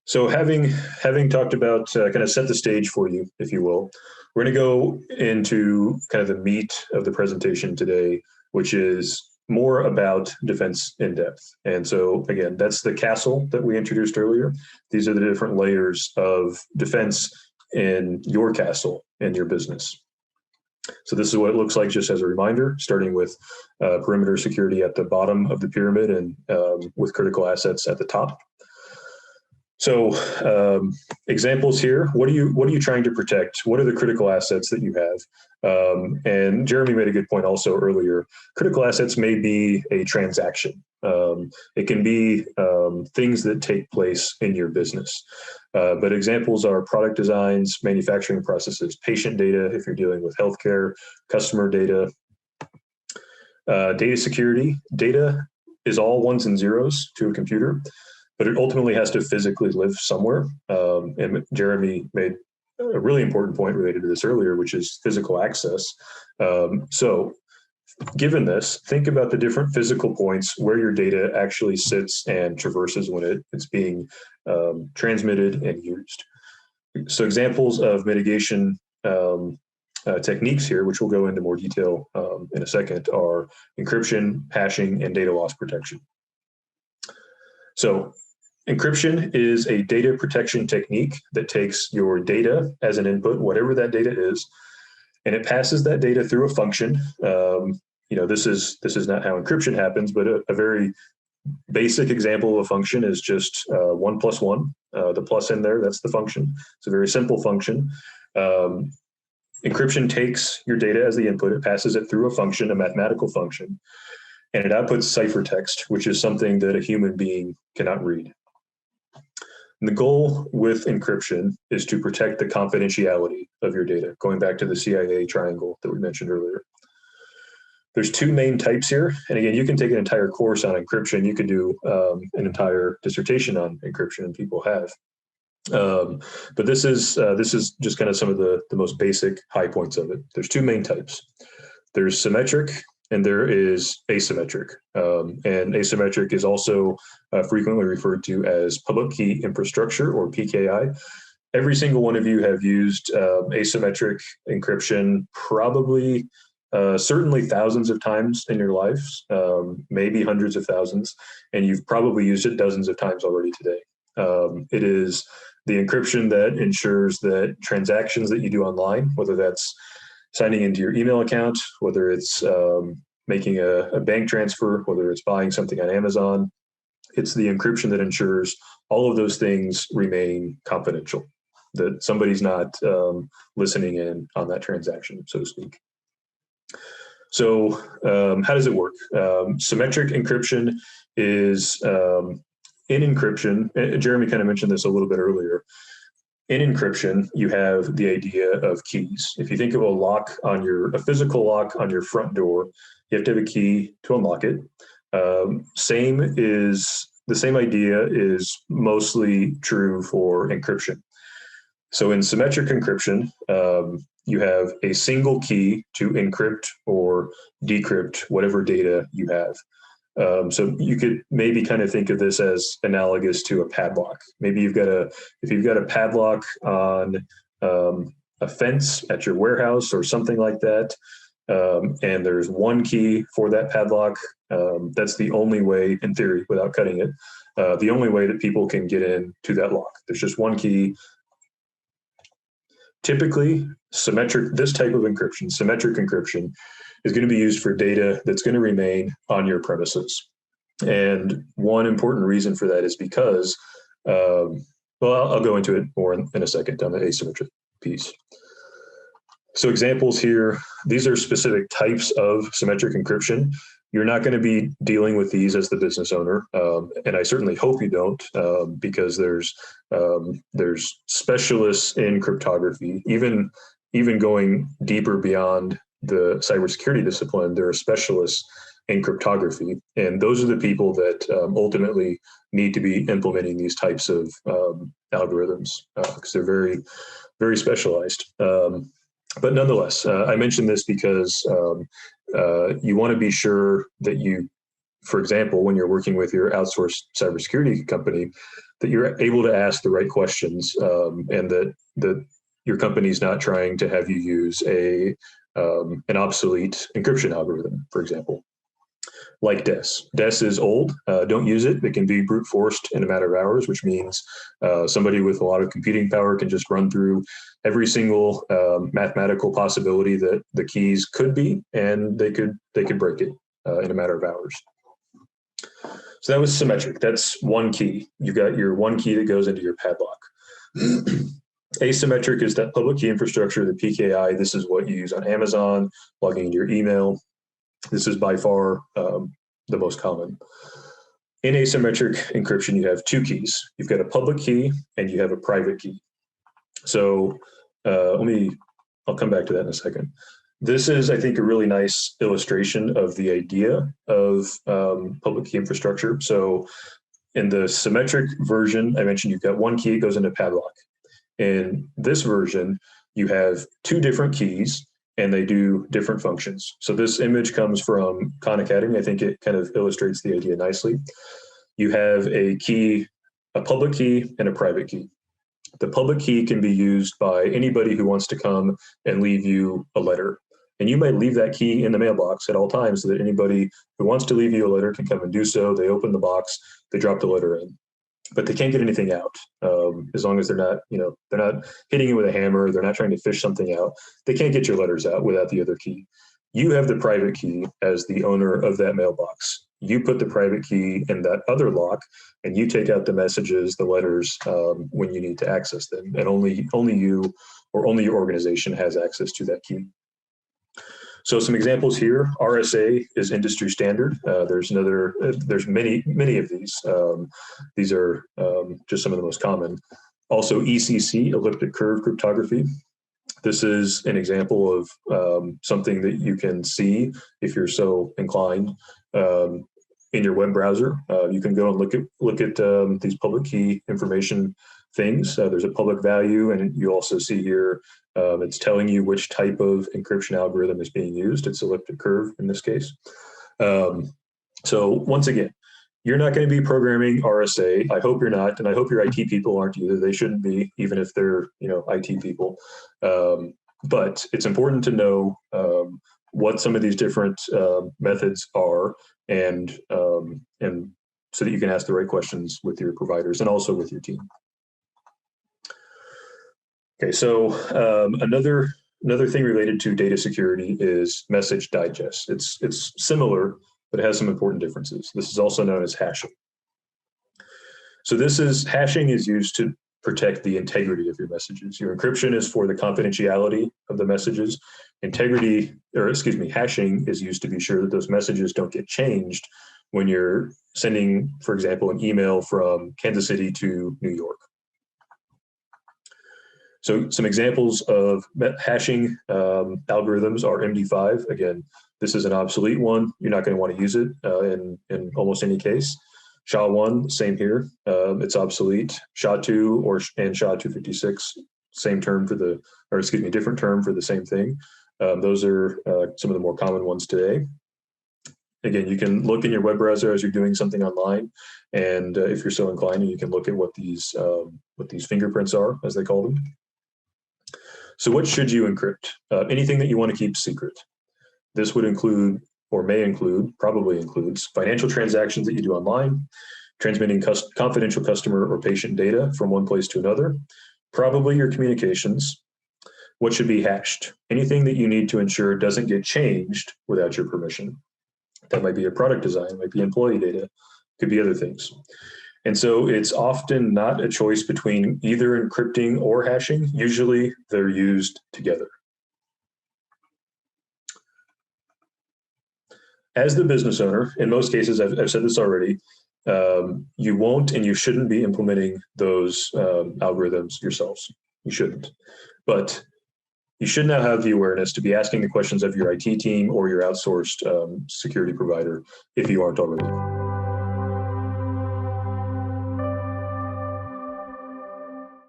So having talked about kind of set the stage for you, if you will, we're going to go into kind of the meat of the presentation today, which is more about defense in depth. And so again, that's the castle that we introduced earlier. These are the different layers of defense in your castle in your business. So this is what it looks like just as a reminder, starting with perimeter security at the bottom of the pyramid and with critical assets at the top. So examples here, what are you trying to protect? What are the critical assets that you have? And Jeremy made a good point also earlier. Critical assets may be a transaction. It can be things that take place in your business. But examples are product designs, manufacturing processes, patient data, if you're dealing with healthcare, customer data, data security. Data is all ones and zeros to a computer, but it ultimately has to physically live somewhere. And Jeremy made a really important point related to this earlier, which is physical access. So given this, think about the different physical points where your data actually sits and traverses when it's being transmitted and used. So examples of mitigation techniques here, which we'll go into more detail in a second, are encryption, hashing, and data loss protection. So encryption is a data protection technique that takes your data as an input, whatever that data is, and it passes that data through a function. This is not how encryption happens, but a very basic example of a function is just 1 + 1. The plus in there, that's the function. It's a very simple function. Encryption takes your data as the input, it passes it through a function, a mathematical function, and it outputs ciphertext, which is something that a human being cannot read. And the goal with encryption is to protect the confidentiality of your data, going back to the CIA triangle that we mentioned earlier. There's two main types here. And again, you can take an entire course on encryption. You could do an entire dissertation on encryption, and people have. But this is just kind of some of the most basic high points of it. There's two main types. There's symmetric and there is asymmetric. And asymmetric is also frequently referred to as public key infrastructure, or PKI. Every single one of you have used asymmetric encryption probably certainly thousands of times in your lives, maybe hundreds of thousands, and you've probably used it dozens of times already today. It is the encryption that ensures that transactions that you do online, whether that's signing into your email account, whether it's making a bank transfer, whether it's buying something on Amazon, it's the encryption that ensures all of those things remain confidential, that somebody's not listening in on that transaction, so to speak. So how does it work? Symmetric encryption is in encryption. Jeremy kind of mentioned this a little bit earlier. In encryption, you have the idea of keys. If you think of a physical lock on your front door, you have to have a key to unlock it. The same idea is mostly true for encryption. So in symmetric encryption, you have a single key to encrypt or decrypt whatever data you have. So you could maybe kind of think of this as analogous to a padlock. Maybe if you've got a padlock on a fence at your warehouse or something like that, and there's one key for that padlock, that's the only way, in theory, without cutting it, the only way that people can get into that lock. There's just one key. Typically, this type of encryption, symmetric encryption, is going to be used for data that's going to remain on your premises. And one important reason for that is because, I'll go into it more in a second on the asymmetric piece. So examples here, these are specific types of symmetric encryption. You're not going to be dealing with these as the business owner, and I certainly hope you don't, because there's specialists in cryptography, even going deeper beyond the cybersecurity discipline. There are specialists in cryptography, and those are the people that ultimately need to be implementing these types of algorithms, because they're very, very specialized. But nonetheless, I mentioned this because you want to be sure that you for example, when you're working with your outsourced cybersecurity company, that you're able to ask the right questions, and that your company's not trying to have you use an obsolete encryption algorithm, for example, like DES. DES is old. Don't use it. It can be brute forced in a matter of hours, which means somebody with a lot of computing power can just run through every single mathematical possibility that the keys could be, and they could break it in a matter of hours. So that was symmetric. That's one key. You've got your one key that goes into your padlock. Asymmetric is that public key infrastructure, the PKI. This is what you use on Amazon, logging into your email. This is by far the most common. In asymmetric encryption, you have two keys. You've got a public key and you have a private key. So I'll come back to that in a second. This is, I think, a really nice illustration of the idea of public key infrastructure. So in the symmetric version, I mentioned you've got one key, it goes into padlock. In this version, you have two different keys and they do different functions. So this image comes from Khan Academy. I think it kind of illustrates the idea nicely. You have a key, a public key and a private key. The public key can be used by anybody who wants to come and leave you a letter. And you might leave that key in the mailbox at all times so that anybody who wants to leave you a letter can come and do so. They open the box, they drop the letter in, but they can't get anything out as long as they're not hitting you with a hammer. They're not trying to fish something out. They can't get your letters out without the other key. You have the private key as the owner of that mailbox. You put the private key in that other lock, and you take out the messages, the letters, when you need to access them. And only you or only your organization has access to that key. So some examples here. RSA is industry standard. There's many of these. These are just some of the most common. Also ECC, elliptic curve cryptography. This is an example of something that you can see if you're so inclined in your web browser. You can go and look at these public key information things. There's a public value, and you also see here it's telling you which type of encryption algorithm is being used. It's elliptic curve in this case. So once again, you're not going to be programming RSA. I hope you're not, and I hope your IT people aren't either. They shouldn't be, even if they're IT people. But it's important to know what some of these different methods are, and so that you can ask the right questions with your providers and also with your team. Okay, so another thing related to data security is message digest. It's similar, but it has some important differences. This is also known as hashing. So hashing is used to protect the integrity of your messages. Your encryption is for the confidentiality of the messages. Hashing is used to be sure that those messages don't get changed when you're sending, for example, an email from Kansas City to New York. So some examples of hashing algorithms are MD5. Again, this is an obsolete one. You're not going to want to use it in almost any case. SHA-1, same here. It's obsolete. SHA-2 and SHA-256, different term for the same thing. Those are some of the more common ones today. Again, you can look in your web browser as you're doing something online, and if you're so inclined, you can look at what these fingerprints are, as they call them. So what should you encrypt? Anything that you want to keep secret. This would include, or probably includes, financial transactions that you do online, transmitting confidential customer or patient data from one place to another, probably your communications. What should be hashed? Anything that you need to ensure doesn't get changed without your permission. That might be a product design, might be employee data, could be other things. And so it's often not a choice between either encrypting or hashing. Usually they're used together. As the business owner, in most cases, I've said this already, you won't and you shouldn't be implementing those algorithms yourselves. You shouldn't. But you should now have the awareness to be asking the questions of your IT team or your outsourced security provider if you aren't already.